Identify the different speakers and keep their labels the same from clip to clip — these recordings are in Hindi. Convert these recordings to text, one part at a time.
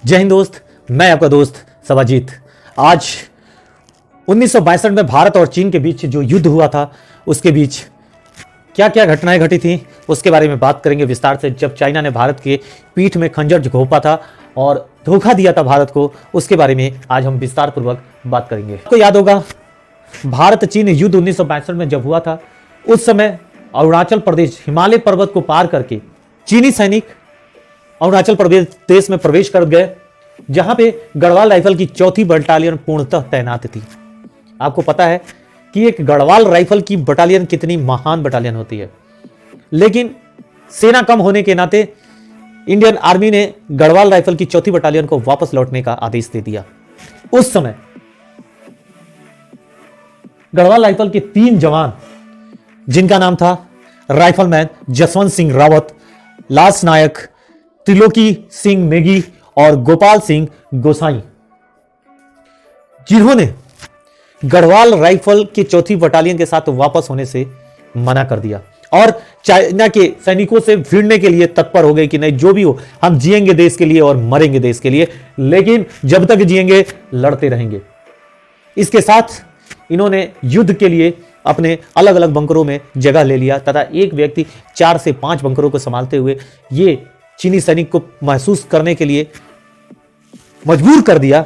Speaker 1: जय हिंद दोस्त, मैं आपका दोस्त सवाजीत। आज 1962 में भारत और चीन के बीच जो युद्ध हुआ था उसके बीच क्या क्या घटनाएं घटी थी उसके बारे में बात करेंगे विस्तार से। जब चाइना ने भारत के पीठ में खंजर घोंपा था और धोखा दिया था भारत को, उसके बारे में आज हम विस्तार पूर्वक बात करेंगे। आपको याद होगा भारत चीन युद्ध 1962 में जब हुआ था, उस समय अरुणाचल प्रदेश हिमालय पर्वत को पार करके चीनी सैनिक अरुणाचल प्रदेश में प्रवेश कर गए, जहां पे गढ़वाल राइफल की 4थी बटालियन पूर्णतः तैनात थी। आपको पता है कि एक गढ़वाल राइफल की बटालियन कितनी महान बटालियन होती है, लेकिन सेना कम होने के नाते इंडियन आर्मी ने गढ़वाल राइफल की 4थी बटालियन को वापस लौटने का आदेश दे दिया। उस समय गढ़वाल राइफल के 3 जवान, जिनका नाम था राइफलमैन जसवंत सिंह रावत, लांस नायक त्रिलोकी सिंह नेगी और गोपाल सिंह गोसाई, जिन्होंने गढ़वाल राइफल की 4थी बटालियन के साथ वापस होने से मना कर दिया और चाइना के सैनिकों से भिड़ने के लिए तत्पर हो गए कि नहीं, जो भी हो हम जिएंगे देश के लिए और मरेंगे देश के लिए, लेकिन जब तक जिएंगे लड़ते रहेंगे। इसके साथ इन्होंने युद्ध के लिए अपने अलग अलग बंकरों में जगह ले लिया तथा एक व्यक्ति 4 से 5 बंकरों को संभालते हुए ये चीनी सैनिक को महसूस करने के लिए मजबूर कर दिया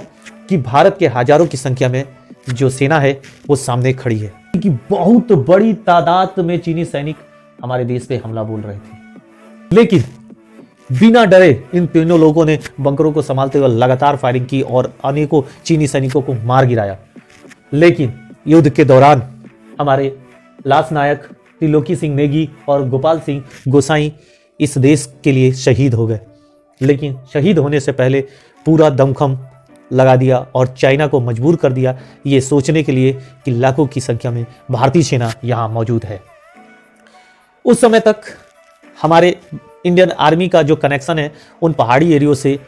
Speaker 1: कि भारत के हजारों की संख्या में जो सेना है वो सामने खड़ी है, कि बहुत बड़ी तादाद में चीनी सैनिक हमारे देश पे हमला बोल रहे थे। लेकिन बिना डरे इन तीनों लोगों ने बंकरों को संभालते हुए लगातार फायरिंग की और अनेकों चीनी सैनिकों को मार गिराया। लेकिन युद्ध के दौरान हमारे लांस नायक त्रिलोकी सिंह नेगी और गोपाल सिंह गोसाई इस देश के लिए शहीद हो गए। लेकिन शहीद होने से पहले पूरा दमखम लगा दिया और चाइना को मजबूर कर दिया ये सोचने के लिए कि लाखों की संख्या में भारतीय सेना यहां मौजूद है। उस समय तक हमारे इंडियन आर्मी का जो कनेक्शन है उन पहाड़ी एरियो से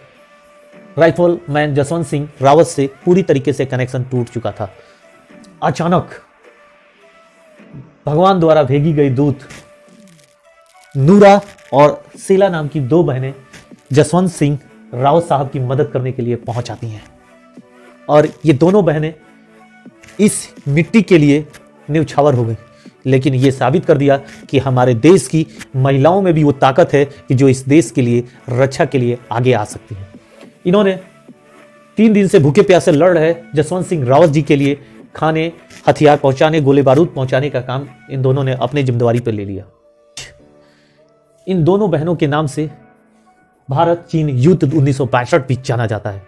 Speaker 1: राइफलमैन जसवंत सिंह रावत से पूरी तरीके से कनेक्शन टूट चुका था। अचानक भगवान द्वारा भेजी गई दूत नूरा और शीला नाम की 2 बहनें जसवंत सिंह रावत साहब की मदद करने के लिए पहुंच आती हैं और ये दोनों बहनें इस मिट्टी के लिए न्यौछावर हो गई। लेकिन ये साबित कर दिया कि हमारे देश की महिलाओं में भी वो ताकत है कि जो इस देश के लिए रक्षा के लिए आगे आ सकती हैं। इन्होंने 3 दिन से भूखे प्यासे लड़ रहे जसवंत सिंह रावत जी के लिए खाने, हथियार पहुंचाने, गोले बारूद पहुंचाने का काम इन दोनों ने अपनी जिम्मेदारी पर ले लिया। इन दोनों बहनों के नाम से भारत चीन युद्ध 1962 भी जाना जाता है।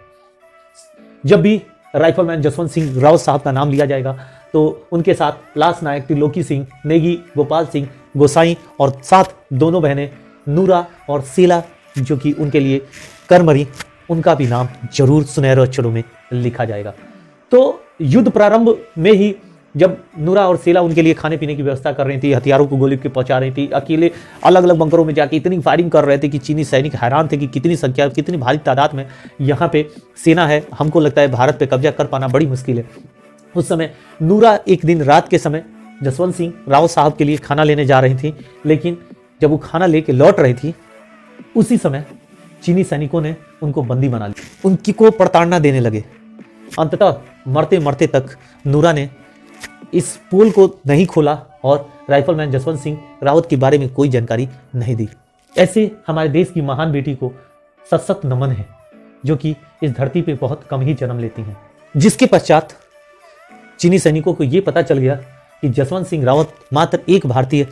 Speaker 1: जब भी राइफलमैन जसवंत सिंह रावत साहब का नाम लिया जाएगा तो उनके साथ लांस नायक त्रिलोकी सिंह नेगी, गोपाल सिंह गोसाई और साथ दोनों बहनें नूरा और शीला, जो कि उनके लिए करमरी, उनका भी नाम जरूर सुनहरे अक्षरों में लिखा जाएगा। तो युद्ध प्रारंभ में ही जब नूरा और शीला उनके लिए खाने पीने की व्यवस्था कर रही थी, हथियारों को गोली के पहुंचा रही थी, अकेले अलग अलग बंकरों में जाके इतनी फायरिंग कर रहे थे कि चीनी सैनिक हैरान थे कि कितनी संख्या, कितनी भारी तादाद में यहाँ पे सेना है। हमको लगता है भारत पे कब्जा कर पाना बड़ी मुश्किल है। उस समय नूरा एक दिन रात के समय जसवंत सिंह रावत साहब के लिए खाना लेने जा रही थी, लेकिन जब वो खाना लेके लौट रही थी उसी समय चीनी सैनिकों ने उनको बंदी बना लिया, उनकी को प्रताड़ना देने लगे। अंततः मरते मरते तक नूरा ने इस पोल को नहीं खोला और राइफलमैन जसवंत सिंह रावत के बारे में कोई जानकारी नहीं दी। ऐसे हमारे देश की महान बेटी को सशक्त नमन है, जो कि इस धरती पे बहुत कम ही जन्म लेती हैं। जिसके पश्चात चीनी सैनिकों को यह पता चल गया कि जसवंत सिंह रावत मात्र एक भारतीय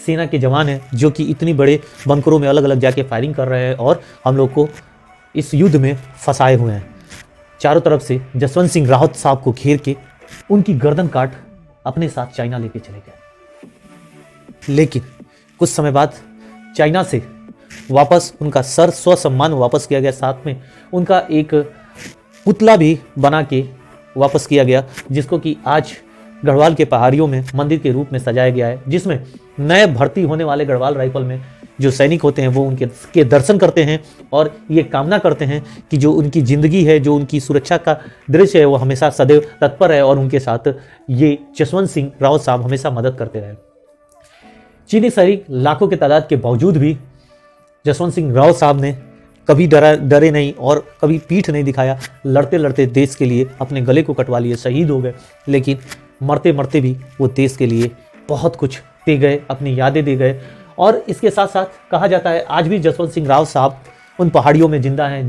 Speaker 1: सेना के जवान है, जो कि इतनी बड़े बंकरों में अलग अलग जाके फायरिंग कर रहे हैं और हम लोग को इस युद्ध में फंसाए हुए हैं। चारों तरफ से जसवंत सिंह रावत साहब को घेर के उनकी गर्दन काट अपने साथ चाइना लेके चले गए। लेकिन कुछ समय बाद चाइना से वापस उनका सर स्वसम्मान वापस किया गया, साथ में उनका एक पुतला भी बना के वापस किया गया, जिसको कि आज गढ़वाल के पहाड़ियों में मंदिर के रूप में सजाया गया है, जिसमें नए भर्ती होने वाले गढ़वाल राइफल में जो सैनिक होते हैं वो उनके दर्शन करते हैं और ये कामना करते हैं कि जो उनकी ज़िंदगी है, जो उनकी सुरक्षा का दृश्य है, वो हमेशा सदैव तत्पर है और उनके साथ ये जसवंत सिंह रावत साहब हमेशा मदद करते रहे। चीनी सैनिक लाखों के तादाद के बावजूद भी जसवंत सिंह रावत साहब ने कभी डरे नहीं और कभी पीठ नहीं दिखाया, लड़ते लड़ते देश के लिए अपने गले को कटवा लिए, शहीद हो गए, लेकिन मरते मरते भी वो देश के लिए बहुत कुछ दे गए, अपनी यादें दे गए। और इसके साथ साथ कहा जाता है आज भी जसवंत सिंह राव साहब उन पहाड़ियों में जिंदा हैं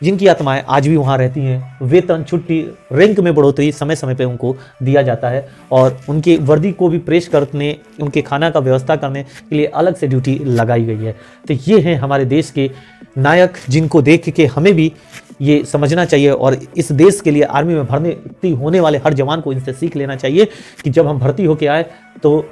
Speaker 1: जिनकी आत्माएं आज भी वहाँ रहती हैं। वेतन, छुट्टी, रैंक में बढ़ोतरी समय समय पे उनको दिया जाता है और उनके वर्दी को भी प्रेस करने, उनके खाना का व्यवस्था करने के लिए अलग से ड्यूटी लगाई गई है। तो ये हैं हमारे देश के नायक, जिनको देख के हमें भी ये समझना चाहिए और इस देश के लिए आर्मी में भर्ती होने वाले हर जवान को इनसे सीख लेना चाहिए कि जब हम भर्ती होके आए तो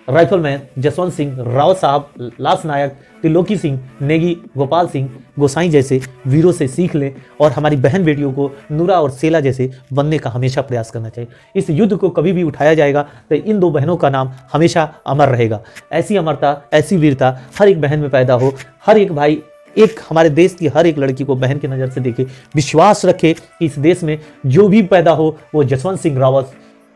Speaker 1: राइफलमैन जसवंत सिंह राव साहब, लांस नायक त्रिलोकी सिंह नेगी, गोपाल सिंह गोसाई जैसे वीरों से सीख लें और हमारी बहन बेटियों को नूरा और सेला जैसे बनने का हमेशा प्रयास करना चाहिए। इस युद्ध को कभी भी उठाया जाएगा तो इन दो बहनों का नाम हमेशा अमर रहेगा। ऐसी अमरता, ऐसी वीरता हर एक बहन में पैदा हो, हर एक भाई, एक हमारे देश की हर एक लड़की को बहन की नज़र से देखे, विश्वास रखे कि इस देश में जो भी पैदा हो वो जसवंत सिंह रावत,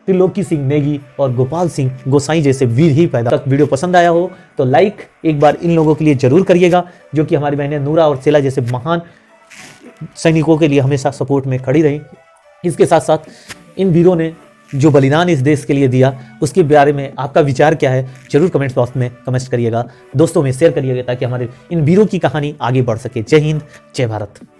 Speaker 1: त्रिलोकी सिंह नेगी और गोपाल सिंह गोसाई जैसे वीर ही पैदा। तक वीडियो पसंद आया हो तो लाइक एक बार इन लोगों के लिए जरूर करिएगा, जो कि हमारी बहनें नूरा और सेला जैसे महान सैनिकों के लिए हमेशा सपोर्ट में खड़ी रहीं। इसके साथ साथ इन वीरों ने जो बलिदान इस देश के लिए दिया उसके बारे में आपका विचार क्या है जरूर कमेंट बॉक्स में कमेंट करिएगा, दोस्तों में शेयर करिएगा ताकि हमारे इन वीरों की कहानी आगे बढ़ सके। जय हिंद, जय भारत।